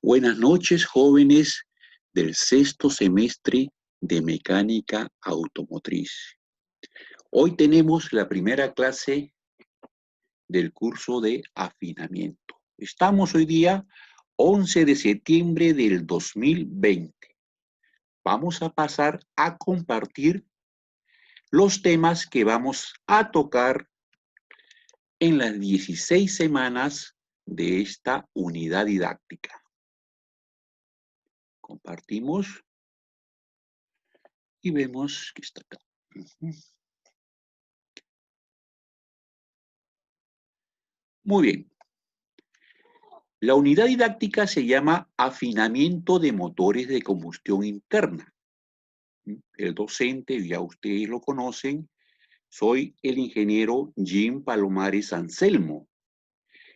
Buenas noches, jóvenes del sexto semestre de Mecánica Automotriz. Hoy tenemos la primera clase del curso de afinamiento. Estamos hoy día 11 de septiembre del 2020. Vamos a pasar a compartir los temas que vamos a tocar en las 16 semanas de esta unidad didáctica. Compartimos y vemos que está acá. Muy bien. La unidad didáctica se llama afinamiento de motores de combustión interna. El docente, ya ustedes lo conocen, soy el ingeniero Jim Palomares Anselmo,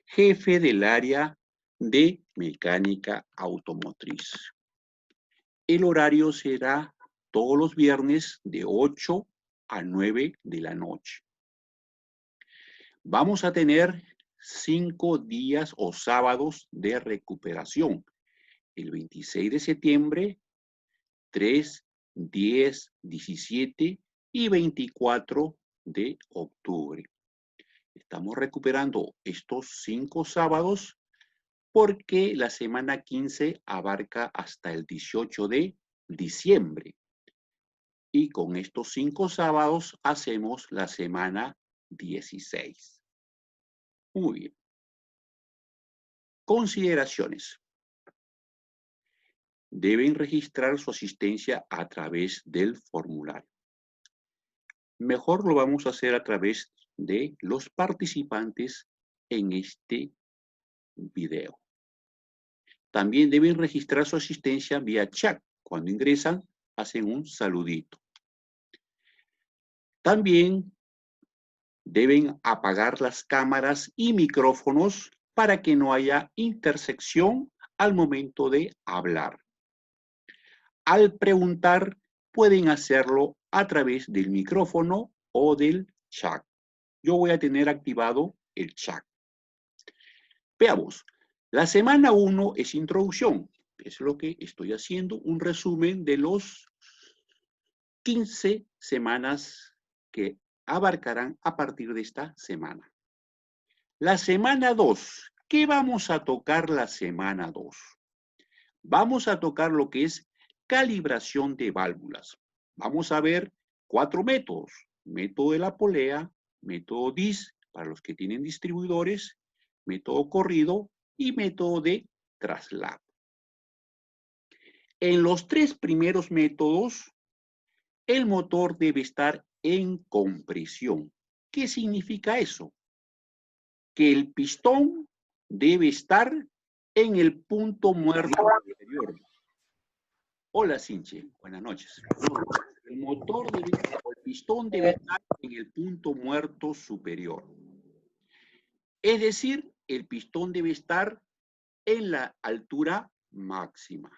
jefe del área de mecánica automotriz. El horario será todos los viernes de 8 a 9 de la noche. Vamos a tener 5 días o sábados de recuperación. El 26 de septiembre, 3, 10, 17 y 24 de octubre. Estamos recuperando estos 5 sábados porque la semana 15 abarca hasta el 18 de diciembre. Y con estos 5 sábados hacemos la semana 16. Muy bien. Consideraciones. Deben registrar su asistencia a través del formulario. Mejor lo vamos a hacer a través de los participantes en este video. También deben registrar su asistencia vía chat. Cuando ingresan, hacen un saludito. También deben apagar las cámaras y micrófonos para que no haya intersección al momento de hablar. Al preguntar, pueden hacerlo a través del micrófono o del chat. Yo voy a tener activado el chat. Veamos. La semana 1 es introducción. Es lo que estoy haciendo, un resumen de los 15 semanas que abarcarán a partir de esta semana. La semana 2. ¿Qué vamos a tocar la semana 2? Vamos a tocar lo que es calibración de válvulas. Vamos a ver 4 métodos. Método de la polea, método DIS para los que tienen distribuidores, método corrido y método de traslado. En los 3 primeros métodos, el motor debe estar en compresión. ¿Qué significa eso? Que el pistón debe estar en el punto muerto superior. Hola, Sinche. Buenas noches. El pistón debe estar en el punto muerto superior. Es decir, el pistón debe estar en la altura máxima.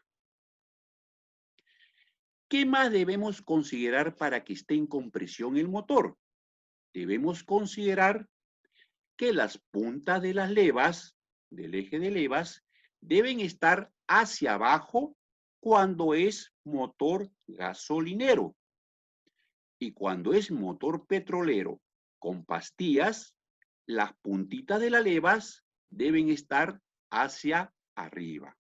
¿Qué más debemos considerar para que esté en compresión el motor? Debemos considerar que las puntas de las levas, del eje de levas, deben estar hacia abajo cuando es motor gasolinero. Y cuando es motor petrolero con pastillas, las puntitas de las levas deben estar hacia arriba.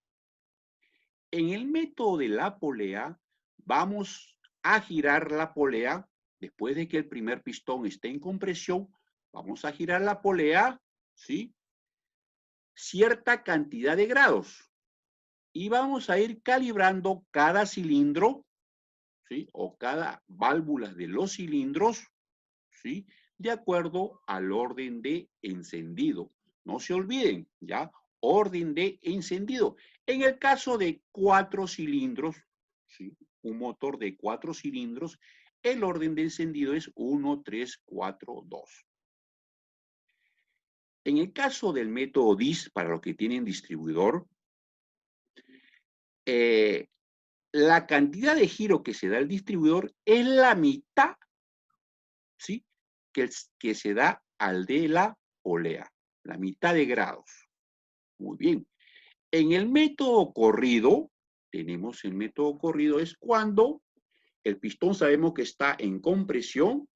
En el método de la polea, vamos a girar la polea. Después de que el primer pistón esté en compresión, vamos a girar la polea, ¿sí? Cierta cantidad de grados. Y vamos a ir calibrando cada cilindro, ¿sí? O cada válvula de los cilindros, ¿sí? De acuerdo al orden de encendido. No se olviden, ¿ya? Orden de encendido. En el caso de 4 cilindros, ¿sí? Un motor de 4 cilindros, el orden de encendido es 1, 3, 4, 2. En el caso del método DIS, para los que tienen distribuidor, la cantidad de giro que se da al distribuidor es la mitad, ¿sí? que se da al de la polea, la mitad de grados. Muy bien. En el método corrido, tenemos el método corrido, es cuando el pistón sabemos que está en compresión,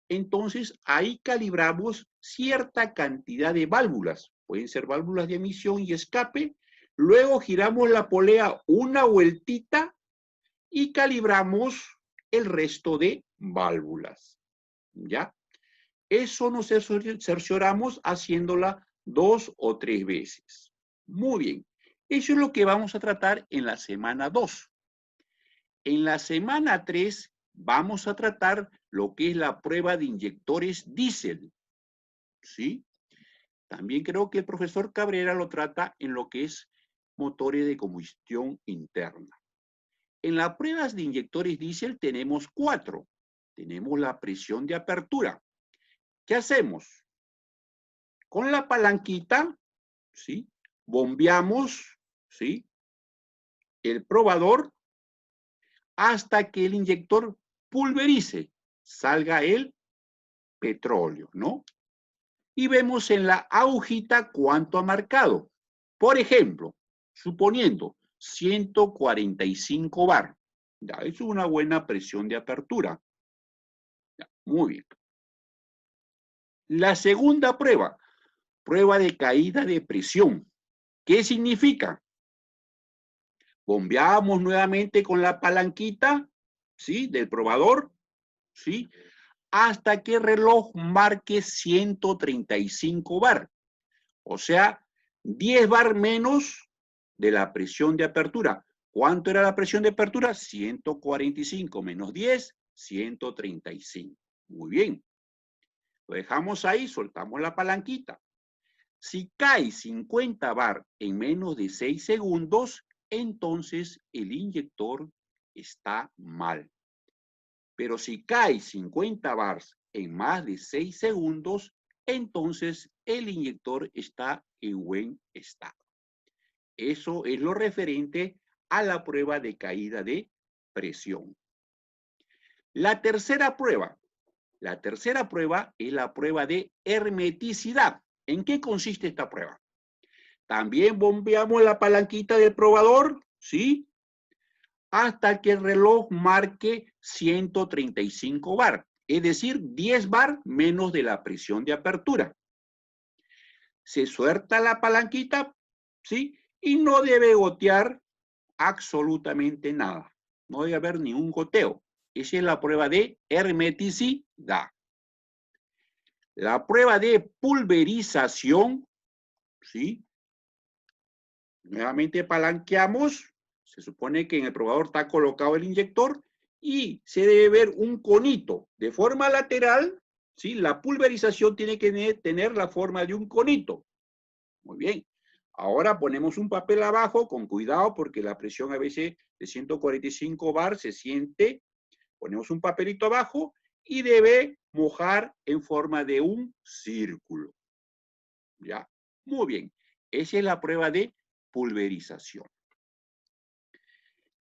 entonces ahí calibramos cierta cantidad de válvulas. Pueden ser válvulas de emisión y escape. Luego giramos la polea una vueltita y calibramos el resto de válvulas. ¿Ya? Eso nos cercioramos haciéndola 2 o 3 veces. Muy bien. Eso es lo que vamos a tratar en la semana 2. En la semana 3 vamos a tratar lo que es la prueba de inyectores diésel. ¿Sí? También creo que el profesor Cabrera lo trata en lo que es motores de combustión interna. En las pruebas de inyectores diésel tenemos 4. Tenemos la presión de apertura. ¿Qué hacemos? Con la palanquita, ¿sí? Bombeamos, ¿sí? El probador hasta que el inyector pulverice, salga el petróleo, ¿no? Y vemos en la agujita cuánto ha marcado. Por ejemplo, suponiendo 145 bar. Ya, eso es una buena presión de apertura. Ya, muy bien. La segunda prueba, prueba de caída de presión. ¿Qué significa? Bombeamos nuevamente con la palanquita, ¿sí? Del probador, ¿sí? Hasta que el reloj marque 135 bar. O sea, 10 bar menos de la presión de apertura. ¿Cuánto era la presión de apertura? 145 menos 10, 135. Muy bien. Lo dejamos ahí, soltamos la palanquita. Si cae 50 bar en menos de 6 segundos, entonces el inyector está mal. Pero si cae 50 bars en más de 6 segundos, entonces el inyector está en buen estado. Eso es lo referente a la prueba de caída de presión. La tercera prueba es la prueba de hermeticidad. ¿En qué consiste esta prueba? También bombeamos la palanquita del probador, ¿sí? Hasta que el reloj marque 135 bar, es decir, 10 bar menos de la presión de apertura. Se suelta la palanquita, ¿sí? Y no debe gotear absolutamente nada. No debe haber ningún goteo. Esa es la prueba de hermeticidad. La prueba de pulverización, ¿sí? Nuevamente palanqueamos. Se supone que en el probador está colocado el inyector y se debe ver un conito de forma lateral, ¿sí? La pulverización tiene que tener la forma de un conito. Muy bien. Ahora ponemos un papel abajo con cuidado porque la presión a veces de 145 bar se siente. Ponemos un papelito abajo y debe mojar en forma de un círculo. ¿Ya? Muy bien. Esa es la prueba de pulverización.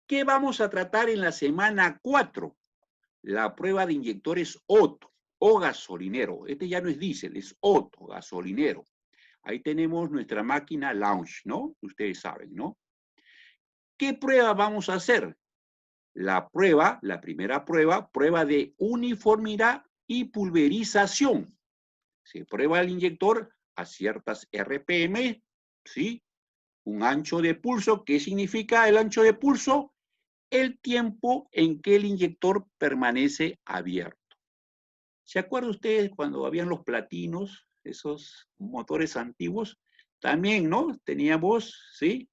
¿Qué vamos a tratar en la semana 4? La prueba de inyectores Otto o gasolinero. Este ya no es diésel, es Otto, gasolinero. Ahí tenemos nuestra máquina Launch, ¿no? Ustedes saben, ¿no? ¿Qué prueba vamos a hacer? La primera prueba, prueba de uniformidad y pulverización. Se prueba el inyector a ciertas RPM, ¿sí? Un ancho de pulso. ¿Qué significa el ancho de pulso? El tiempo en que el inyector permanece abierto. ¿Se acuerdan ustedes cuando habían los platinos, esos motores antiguos? También, ¿no? Teníamos, ¿sí?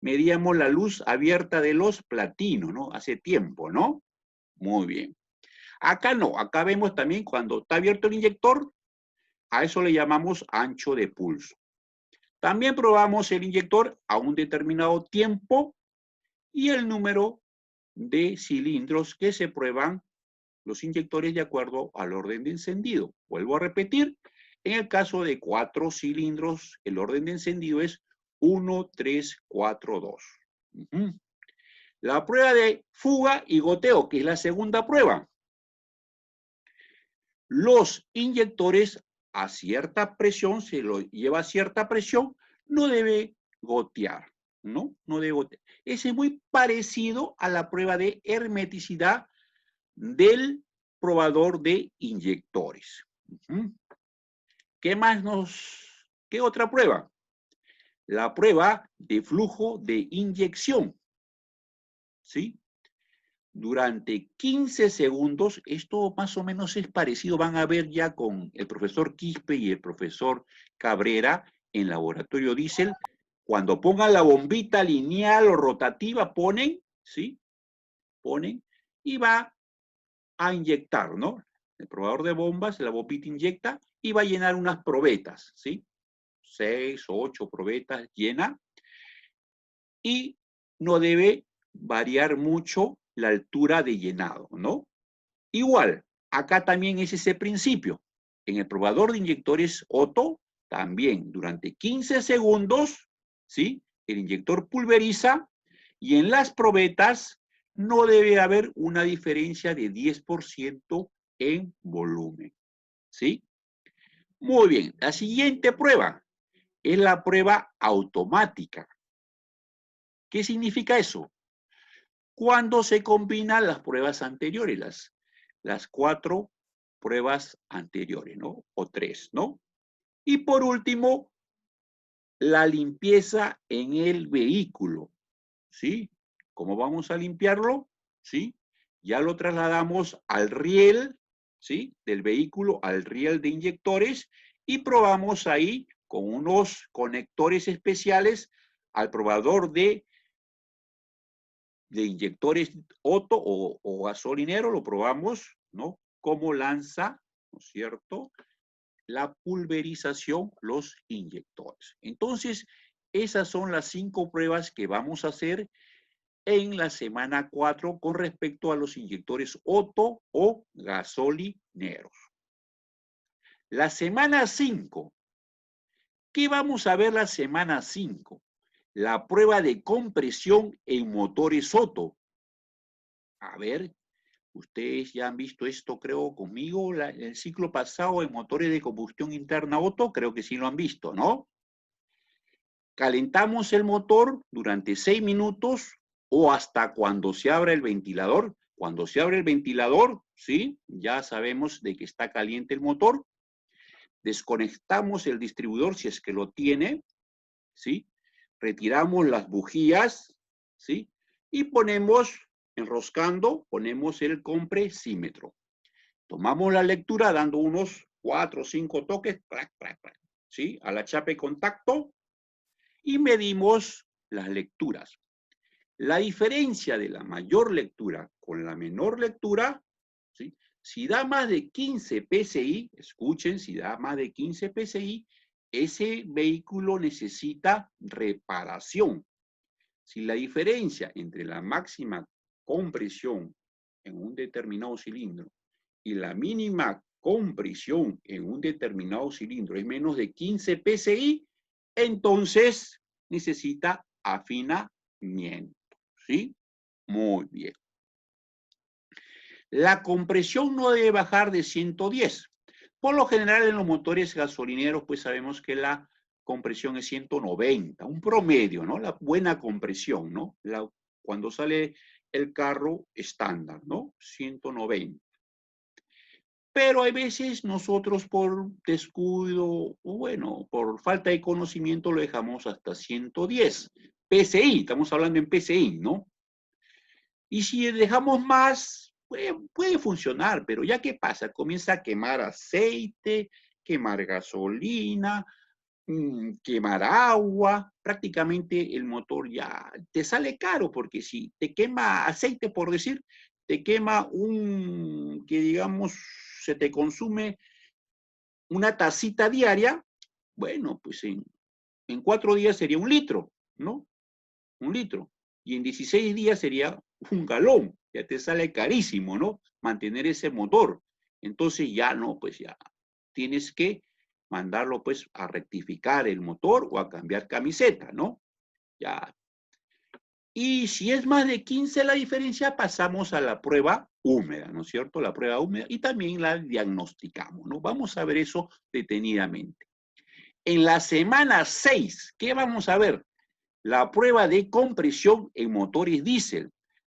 Medíamos la luz abierta de los platinos, ¿no? Hace tiempo, ¿no? Muy bien. Acá no, acá vemos también cuando está abierto el inyector, a eso le llamamos ancho de pulso. También probamos el inyector a un determinado tiempo y el número de cilindros que se prueban los inyectores de acuerdo al orden de encendido. Vuelvo a repetir, en el caso de 4 cilindros, el orden de encendido es 1, 3, 4, 2. La prueba de fuga y goteo, que es la segunda prueba. Los inyectores a cierta presión, se lo lleva a cierta presión, no debe gotear. ¿no? No de goteo. Ese es muy parecido a la prueba de hermeticidad del probador de inyectores. ¿Qué más qué otra prueba? La prueba de flujo de inyección, ¿sí? Durante 15 segundos, esto más o menos es parecido, van a ver ya con el profesor Quispe y el profesor Cabrera en laboratorio diésel, cuando pongan la bombita lineal o rotativa, ponen, ¿sí? Ponen y va a inyectar, ¿no? El probador de bombas, la bombita inyecta y va a llenar unas probetas, ¿sí? 6 o 8 probetas llena y no debe variar mucho la altura de llenado, ¿no? Igual, acá también es ese principio. En el probador de inyectores Otto, también durante 15 segundos, ¿sí? El inyector pulveriza y en las probetas no debe haber una diferencia de 10% en volumen, ¿sí? Muy bien, la siguiente prueba es la prueba automática. ¿Qué significa eso? Cuando se combinan las pruebas anteriores, las 4 pruebas anteriores, ¿no? O 3, ¿no? Y por último, la limpieza en el vehículo, ¿sí? ¿Cómo vamos a limpiarlo? ¿Sí? Ya lo trasladamos al riel, ¿sí? Del vehículo al riel de inyectores y probamos ahí con unos conectores especiales al probador de inyectores Otto o gasolinero, lo probamos, ¿no? Cómo lanza, ¿no es cierto?, la pulverización, los inyectores. Entonces, esas son las 5 pruebas que vamos a hacer en la semana 4 con respecto a los inyectores Otto o gasolineros. La semana 5, ¿qué vamos a ver la semana 5? La prueba de compresión en motores Otto. A ver, ustedes ya han visto esto, creo, conmigo, el ciclo pasado en motores de combustión interna Otto, creo que sí lo han visto, ¿no? Calentamos el motor durante 6 minutos o hasta cuando se abra el ventilador. Cuando se abre el ventilador, ¿sí? Ya sabemos de que está caliente el motor. Desconectamos el distribuidor si es que lo tiene, ¿sí? Retiramos las bujías, ¿sí? Y ponemos, enroscando, ponemos el compresímetro. Tomamos la lectura dando unos 4 o 5 toques, clac, clac, clac, ¿sí? A la chapa de contacto y medimos las lecturas. La diferencia de la mayor lectura con la menor lectura, ¿sí? Si da más de 15 PSI, escuchen, si da más de 15 PSI, ese vehículo necesita reparación. Si la diferencia entre la máxima compresión en un determinado cilindro y la mínima compresión en un determinado cilindro es menos de 15 PSI, entonces necesita afinamiento, ¿sí? Muy bien. La compresión no debe bajar de 110. Por lo general en los motores gasolineros pues sabemos que la compresión es 190, un promedio, ¿no? La buena compresión, ¿no? Cuando sale el carro estándar, ¿no? 190. Pero hay veces nosotros por descuido, o bueno, por falta de conocimiento lo dejamos hasta 110. PSI, estamos hablando en PSI, ¿no? Y si dejamos más, puede funcionar, pero ya qué pasa, comienza a quemar aceite, quemar gasolina, quemar agua, prácticamente el motor ya te sale caro, porque si te quema aceite, por decir, te quema que digamos, se te consume una tacita diaria, bueno, pues en 4 días sería 1 litro, ¿no? 1 litro. Y en 16 días sería 1 galón. Ya te sale carísimo, ¿no? Mantener ese motor. Entonces ya no, pues ya tienes que mandarlo pues a rectificar el motor o a cambiar camiseta, ¿no? Ya. Y si es más de 15 la diferencia, pasamos a la prueba húmeda, ¿no es cierto? La prueba húmeda y también la diagnosticamos, ¿no? Vamos a ver eso detenidamente. En la semana 6, ¿qué vamos a ver? La prueba de compresión en motores diésel.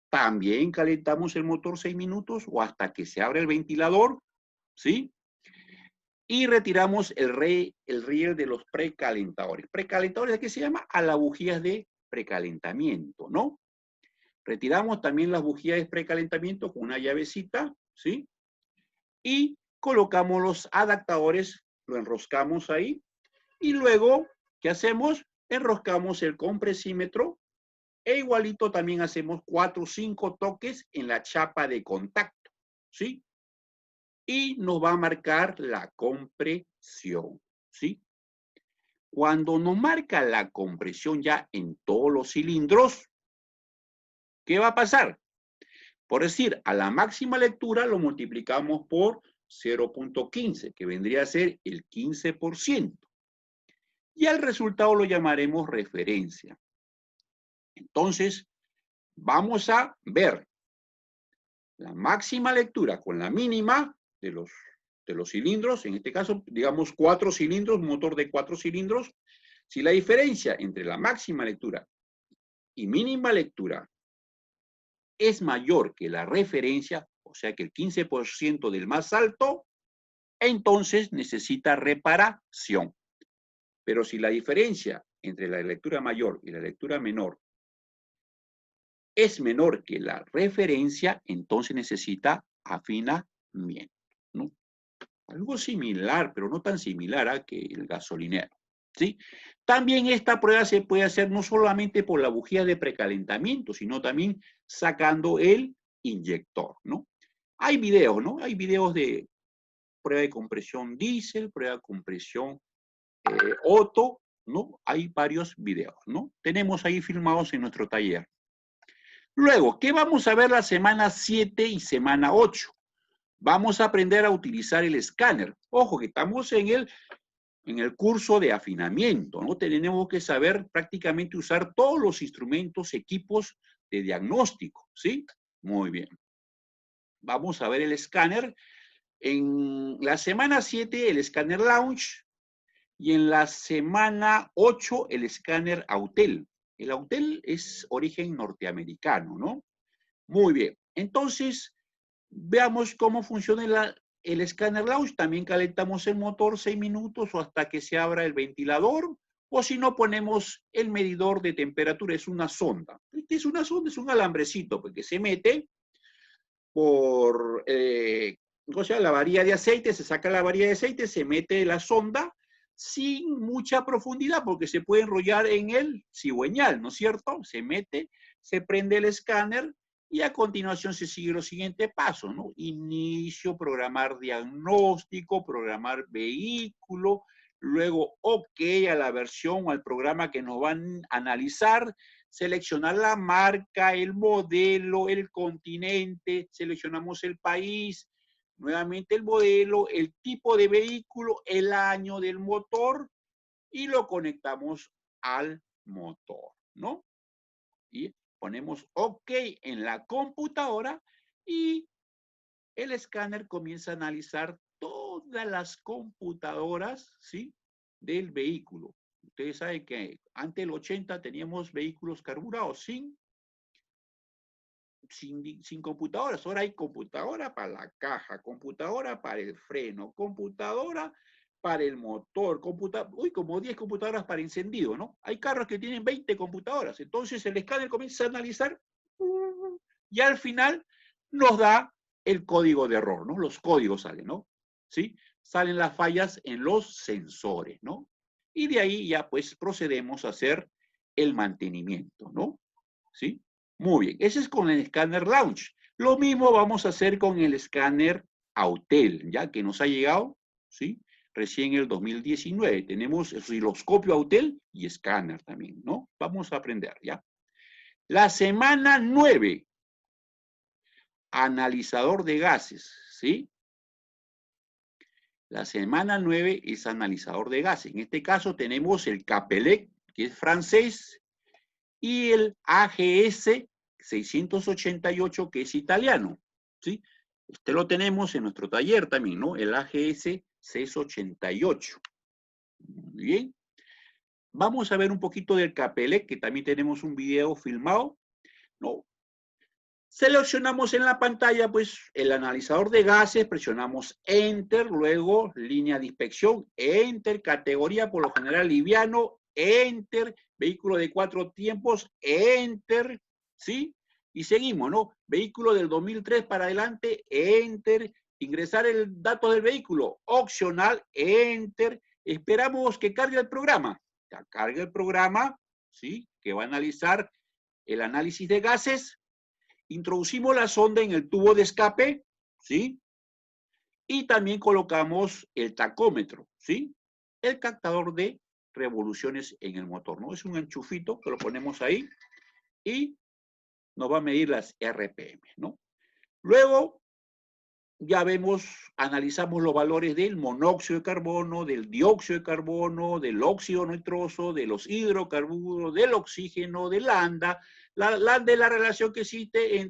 También calentamos el motor 6 minutos o hasta que se abra el ventilador, ¿sí? Y retiramos el riel de los precalentadores. ¿Precalentadores de qué se llama? A las bujías de precalentamiento, ¿no? Retiramos también las bujías de precalentamiento con una llavecita, ¿sí? Y colocamos los adaptadores, lo enroscamos ahí. Y luego, ¿qué hacemos? Enroscamos el compresímetro e igualito también hacemos 4 o 5 toques en la chapa de contacto, ¿sí? Y nos va a marcar la compresión, ¿sí? Cuando nos marca la compresión ya en todos los cilindros, ¿qué va a pasar? Por decir, a la máxima lectura lo multiplicamos por 0.15, que vendría a ser el 15%. Y al resultado lo llamaremos referencia. Entonces, vamos a ver la máxima lectura con la mínima de los cilindros, en este caso, digamos 4 cilindros, motor de 4 cilindros. Si la diferencia entre la máxima lectura y mínima lectura es mayor que la referencia, o sea que el 15% del más alto, entonces necesita reparación. Pero si la diferencia entre la lectura mayor y la lectura menor es menor que la referencia, entonces necesita afinamiento, ¿no? Algo similar, pero no tan similar que el gasolinero, ¿sí? También esta prueba se puede hacer no solamente por la bujía de precalentamiento, sino también sacando el inyector, ¿no? Hay videos, ¿no? Hay videos de prueba de compresión diésel, prueba de compresión Otto, ¿no? Hay varios videos, ¿no? Tenemos ahí filmados en nuestro taller. Luego, ¿qué vamos a ver la semana 7 y semana 8? Vamos a aprender a utilizar el escáner. Ojo, que estamos en el curso de afinamiento, ¿no? Tenemos que saber prácticamente usar todos los instrumentos, equipos de diagnóstico, ¿sí? Muy bien. Vamos a ver el escáner. En la semana 7, el escáner Launch, y en la semana 8, el escáner Autel. El Autel es origen norteamericano, ¿no? Muy bien. Entonces, veamos cómo funciona el escáner Launch. También calentamos el motor 6 minutos o hasta que se abra el ventilador. O si no, ponemos el medidor de temperatura. Es una sonda. ¿Qué es una sonda? Es un alambrecito porque se mete por la varilla de aceite. Se saca la varilla de aceite, se mete la sonda sin mucha profundidad porque se puede enrollar en el cigüeñal, ¿no es cierto? Se mete, se prende el escáner y a continuación se sigue los siguientes pasos, ¿no? Inicio, programar diagnóstico, programar vehículo, luego OK a la versión o al programa que nos van a analizar, seleccionar la marca, el modelo, el continente, seleccionamos el país, nuevamente el modelo, el tipo de vehículo, el año del motor y lo conectamos al motor, ¿no? Y ponemos OK en la computadora y el escáner comienza a analizar todas las computadoras, ¿sí? Del vehículo. Ustedes saben que antes del 80 teníamos vehículos carburados sin computadoras. Ahora hay computadora para la caja, computadora para el freno, computadora para el motor, como 10 computadoras para encendido, ¿no? Hay carros que tienen 20 computadoras. Entonces el escáner comienza a analizar y al final nos da el código de error, ¿no? Los códigos salen, ¿no? ¿Sí? Salen las fallas en los sensores, ¿no? Y de ahí ya pues procedemos a hacer el mantenimiento, ¿no? ¿Sí? Muy bien, ese es con el escáner Launch. Lo mismo vamos a hacer con el escáner Autel, ya que nos ha llegado, ¿sí? Recién en el 2019. Tenemos el osciloscopio Autel y escáner también, ¿no? Vamos a aprender, ¿ya? La semana 9, analizador de gases, ¿sí? La semana 9 es analizador de gases. En este caso tenemos el Capelec, que es francés, y el AGS 688, que es italiano, ¿sí? Este lo tenemos en nuestro taller también, ¿no? El AGS 688. Muy bien. vamos a ver un poquito del Capelec, que también tenemos un video filmado, ¿no? Seleccionamos en la pantalla, pues, el analizador de gases, presionamos Enter, luego línea de inspección, Enter, categoría por lo general liviano, Enter, vehículo de 4 tiempos, Enter, ¿sí? Y seguimos, ¿no? Vehículo del 2003 para adelante, Enter, ingresar el dato del vehículo, opcional, Enter, esperamos que cargue el programa. Ya carga el programa, ¿sí? Que va a analizar el análisis de gases. Introducimos la sonda en el tubo de escape, ¿sí? Y también colocamos el tacómetro, ¿sí? El captador de revoluciones en el motor, ¿no? Es un enchufito que lo ponemos ahí y nos va a medir las RPM, ¿no? Luego ya vemos, analizamos los valores del monóxido de carbono, del dióxido de carbono, del óxido nitroso, de los hidrocarburos, del oxígeno, del lambda, de la relación que existe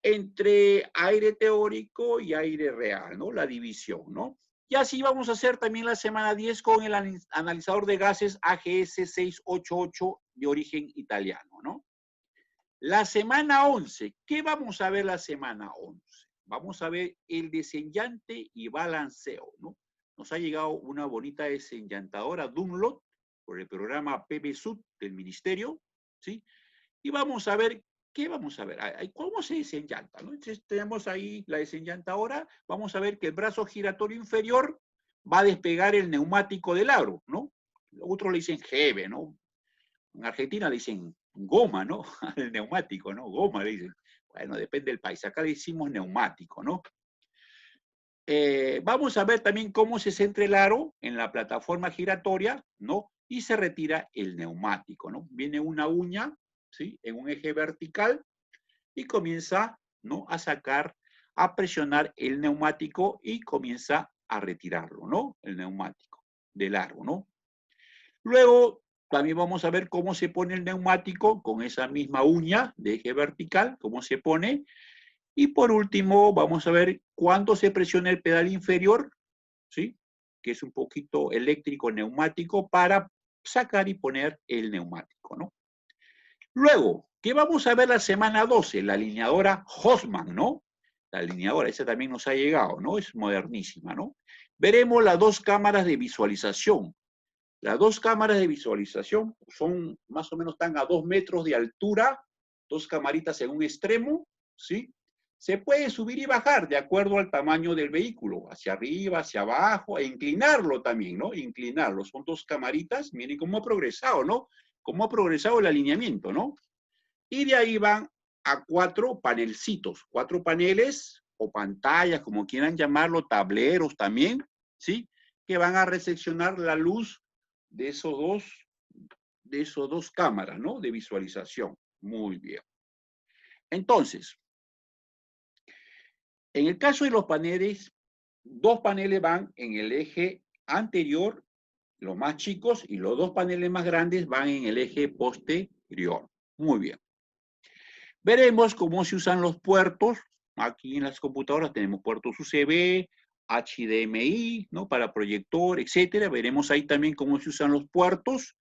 entre aire teórico y aire real, ¿no? La división, ¿no? Y así vamos a hacer también la semana 10 con el analizador de gases AGS 688 de origen italiano, ¿no? La semana 11, ¿qué vamos a ver la semana 11? Vamos a ver el desenllante y balanceo, ¿no? Nos ha llegado una bonita desenllantadora Dunlop por el programa PBSUD del Ministerio, ¿sí? Y vamos a ver, ¿qué vamos a ver? ¿Cómo se desenllanta? ¿No? Entonces tenemos ahí la desenllantadora, vamos a ver que el brazo giratorio inferior va a despegar el neumático del aro, ¿no? Otros le dicen jeve, ¿no? En Argentina le dicen goma, ¿no? El neumático, ¿no? Goma le dicen. Bueno, depende del país. Acá le decimos neumático, ¿no? Vamos a ver también cómo se centra el aro en la plataforma giratoria, ¿no? Y se retira el neumático, ¿no? Viene una uña, ¿sí? En un eje vertical y comienza, ¿no? A sacar, a presionar el neumático y comienza a retirarlo, ¿no? El neumático del aro, ¿no? Luego también vamos a ver cómo se pone el neumático con esa misma uña de eje vertical, cómo se pone. Y por último, vamos a ver cuándo se presiona el pedal inferior, ¿sí? Que es un poquito eléctrico neumático para sacar y poner el neumático, ¿no? Luego, ¿qué vamos a ver la semana 12? La alineadora Hosman, ¿no? La alineadora, esa también nos ha llegado, ¿no? Es modernísima, ¿no? Veremos las dos cámaras de visualización. Las dos cámaras de visualización son más o menos, están a 2 metros de altura, dos camaritas en un extremo, ¿sí? Se puede subir y bajar de acuerdo al tamaño del vehículo, hacia arriba, hacia abajo, e inclinarlo también, ¿no? Inclinarlo. Son dos camaritas, miren cómo ha progresado, ¿no? Cómo ha progresado el alineamiento, ¿no? Y de ahí van a 4 panelcitos, 4 paneles o pantallas, como quieran llamarlo, tableros también, ¿sí? Que van a recepcionar la luz de esos dos cámaras, ¿no? De visualización. Muy bien. Entonces, en el caso de los paneles, 2 paneles van en el eje anterior, los más chicos, y los 2 paneles más grandes van en el eje posterior. Muy bien. Veremos cómo se usan los puertos. Aquí en las computadoras tenemos puertos USB, HDMI, ¿no? Para proyector, etcétera. Veremos ahí también cómo se usan los puertos.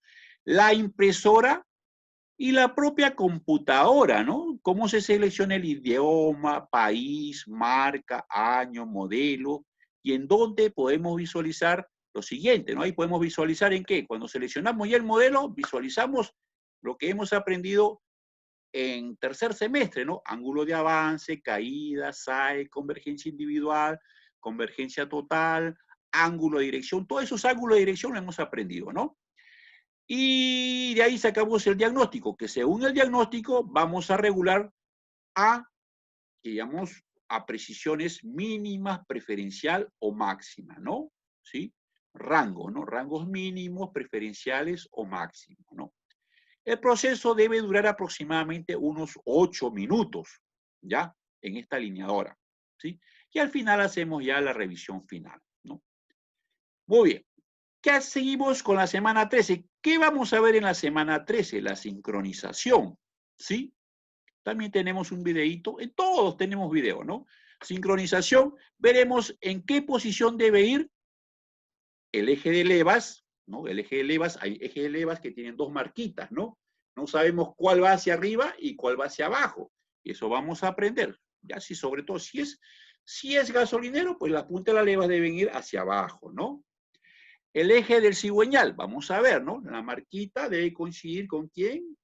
La impresora y la propia computadora, ¿no? Cómo se selecciona el idioma, país, marca, año, modelo, y en dónde podemos visualizar lo siguiente, ¿no? Ahí podemos visualizar en qué. Cuando seleccionamos ya el modelo, visualizamos lo que hemos aprendido en tercer semestre, ¿no? Ángulo de avance, caída, SAE, convergencia individual, convergencia total, ángulo de dirección, todos esos ángulos de dirección lo hemos aprendido, ¿no? Y de ahí sacamos el diagnóstico, que según el diagnóstico vamos a regular a, digamos, a precisiones mínimas, preferencial o máxima, ¿no? ¿Sí? Rango, ¿no? Rangos mínimos, preferenciales o máximos, ¿no? El proceso debe durar aproximadamente unos 8 minutos, ¿ya? En esta alineadora, ¿sí? Y al final hacemos ya la revisión final, ¿no? Muy bien. ¿Qué seguimos con la semana 13? ¿Qué vamos a ver en la semana 13? La sincronización, ¿sí? También tenemos un videíto, en todos tenemos video, ¿no? Sincronización, veremos en qué posición debe ir el eje de levas, ¿no? El eje de levas, hay ejes de levas que tienen dos marquitas, ¿no? No sabemos cuál va hacia arriba y cuál va hacia abajo. Y eso vamos a aprender. Ya si sobre todo si es gasolinero, pues las puntas de las levas deben ir hacia abajo, ¿no? El eje del cigüeñal, vamos a ver, ¿no? La marquita debe coincidir con quién,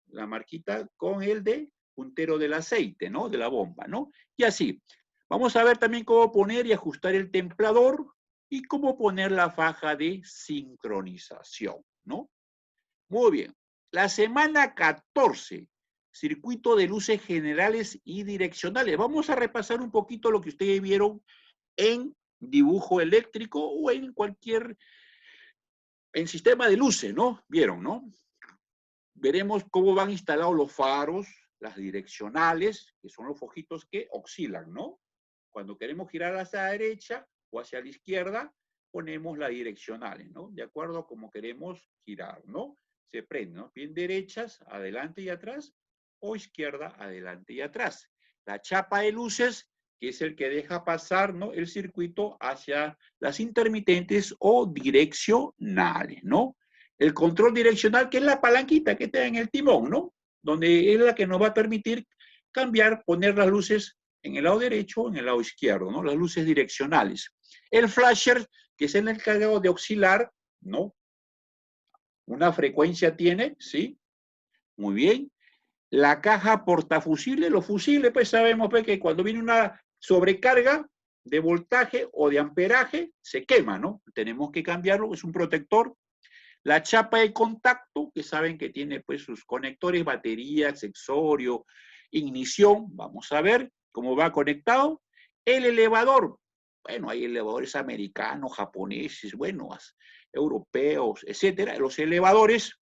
la marquita con el de puntero del aceite, ¿no? De la bomba, ¿no? Y así. Vamos a ver también cómo poner y ajustar el templador y cómo poner la faja de sincronización, ¿no? Muy bien. La semana 14, circuito de luces generales y direccionales. Vamos a repasar un poquito lo que ustedes vieron en dibujo eléctrico o en sistema de luces, ¿no? Vieron, ¿no? Veremos cómo van instalados los faros, las direccionales, que son los foquitos que oscilan, ¿no? Cuando queremos girar hacia la derecha o hacia la izquierda, ponemos las direccionales, ¿no? De acuerdo a cómo queremos girar, ¿no? Se prenden, ¿no? Bien derechas, adelante y atrás, o izquierda, adelante y atrás. La chapa de luces, que es el que deja pasar, ¿no? El circuito hacia las intermitentes o direccionales, ¿no? El control direccional, que es la palanquita que está en el timón, ¿no? Donde es la que nos va a permitir cambiar, poner las luces en el lado derecho o en el lado izquierdo, ¿no? Las luces direccionales. El flasher, que es el encargado de oscilar, ¿no? Una frecuencia tiene, ¿sí? Muy bien. La caja portafusible, los fusibles, pues sabemos pues, que cuando viene una sobrecarga de voltaje o de amperaje, se quema, ¿no? Tenemos que cambiarlo, es un protector. La chapa de contacto, que saben que tiene pues sus conectores, batería, accesorio, ignición, vamos a ver cómo va conectado. El elevador, bueno, hay elevadores americanos, japoneses, bueno, europeos, etcétera. Los elevadores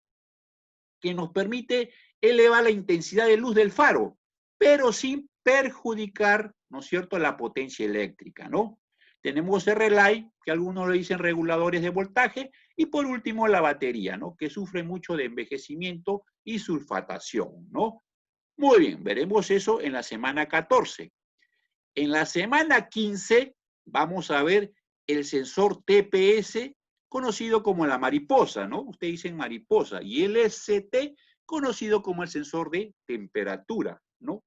que nos permite elevar la intensidad de luz del faro, pero sin perjudicar, ¿no es cierto?, la potencia eléctrica, ¿no? Tenemos el relay, que algunos le dicen reguladores de voltaje, y por último la batería, ¿no? Que sufre mucho de envejecimiento y sulfatación, ¿no? Muy bien, veremos eso en la semana 14. En la semana 15 vamos a ver el sensor TPS, conocido como la mariposa, ¿no? Ustedes dicen mariposa, y el ST, conocido como el sensor de temperatura, ¿no?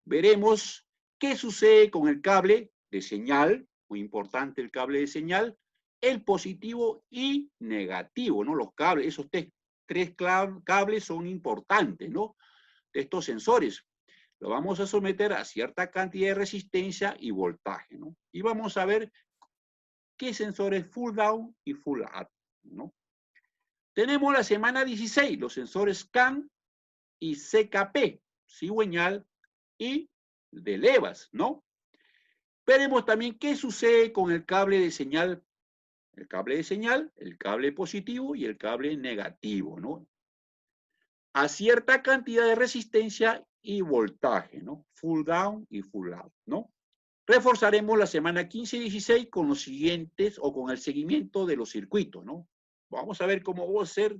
Veremos qué sucede con el cable de señal, muy importante el cable de señal, el positivo y negativo, ¿no? Los cables, esos tres cables son importantes, ¿no? De estos sensores. Lo vamos a someter a cierta cantidad de resistencia y voltaje, ¿no? Y vamos a ver qué sensores full down y full up, ¿no? Tenemos la semana 16, los sensores CAN y CKP, cigüeñal y de levas, ¿no? Veremos también qué sucede con el cable de señal, el cable positivo y el cable negativo, ¿no? A cierta cantidad de resistencia y voltaje, ¿no? Full down y full up, ¿no? Reforzaremos la semana 15 y 16 con los siguientes o con el seguimiento de los circuitos, ¿no? Vamos a ver cómo va a ser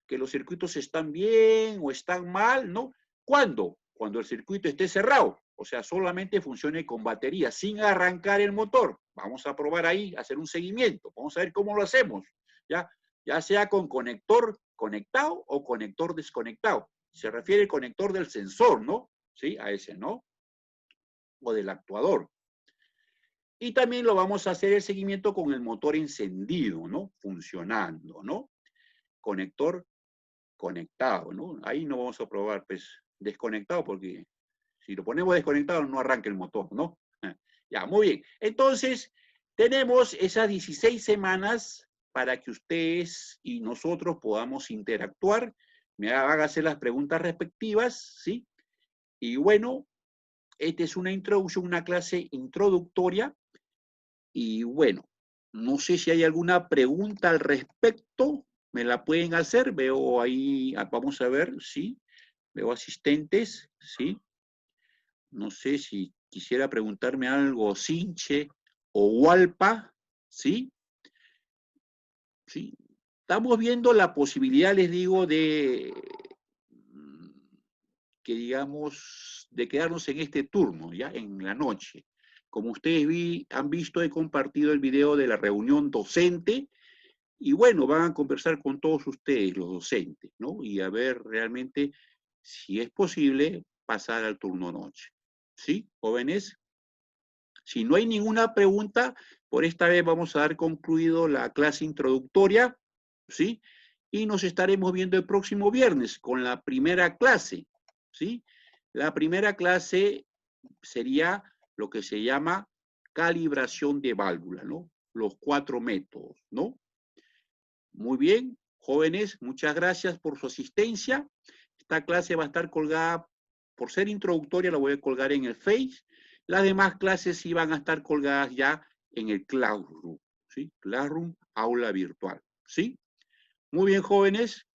que los circuitos están bien o están mal, ¿no? ¿Cuándo? Cuando el circuito esté cerrado, o sea, solamente funcione con batería, sin arrancar el motor. Vamos a probar ahí, hacer un seguimiento. Vamos a ver cómo lo hacemos, ya sea con conector conectado o conector desconectado. Se refiere al conector del sensor, ¿no? Sí, a ese, ¿no? O del actuador. Y también lo vamos a hacer el seguimiento con el motor encendido, ¿no? Funcionando, ¿no? Conector conectado, ¿no? Ahí no vamos a probar, pues, desconectado, porque si lo ponemos desconectado no arranca el motor, ¿no? Ya, muy bien. Entonces, tenemos esas 16 semanas para que ustedes y nosotros podamos interactuar, me hagan hacer las preguntas respectivas, ¿sí? Y bueno, esta es una introducción, una clase introductoria. Y bueno, no sé si hay alguna pregunta al respecto, me la pueden hacer, veo ahí, vamos a ver, sí, veo asistentes, sí. No sé si quisiera preguntarme algo, Sinche o Hualpa, ¿sí? Sí. Estamos viendo la posibilidad, les digo, de que digamos, de quedarnos en este turno, ya, en la noche. Como ustedes han visto, he compartido el video de la reunión docente Y bueno, van a conversar con todos ustedes, los docentes, ¿no? Y a ver realmente si es posible pasar al turno noche. ¿Sí, jóvenes? Si no hay ninguna pregunta, por esta vez vamos a dar concluido la clase introductoria, ¿sí? Y nos estaremos viendo el próximo viernes con la primera clase, ¿sí? La primera clase sería lo que se llama calibración de válvula, ¿no? Los 4 métodos, ¿no? Muy bien, jóvenes, muchas gracias por su asistencia. Esta clase va a estar colgada, por ser introductoria, la voy a colgar en el Face. Las demás clases sí van a estar colgadas ya en el Classroom, ¿sí? Classroom, aula virtual, ¿sí? Muy bien, jóvenes,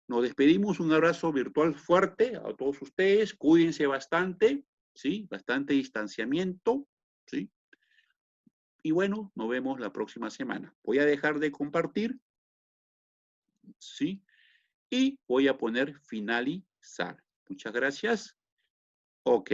nos despedimos. Un abrazo virtual fuerte a todos ustedes. Cuídense bastante, ¿sí? Bastante distanciamiento, ¿sí? Y bueno, nos vemos la próxima semana. Voy a dejar de compartir, ¿sí? Y voy a poner finalizar. Muchas gracias. Ok.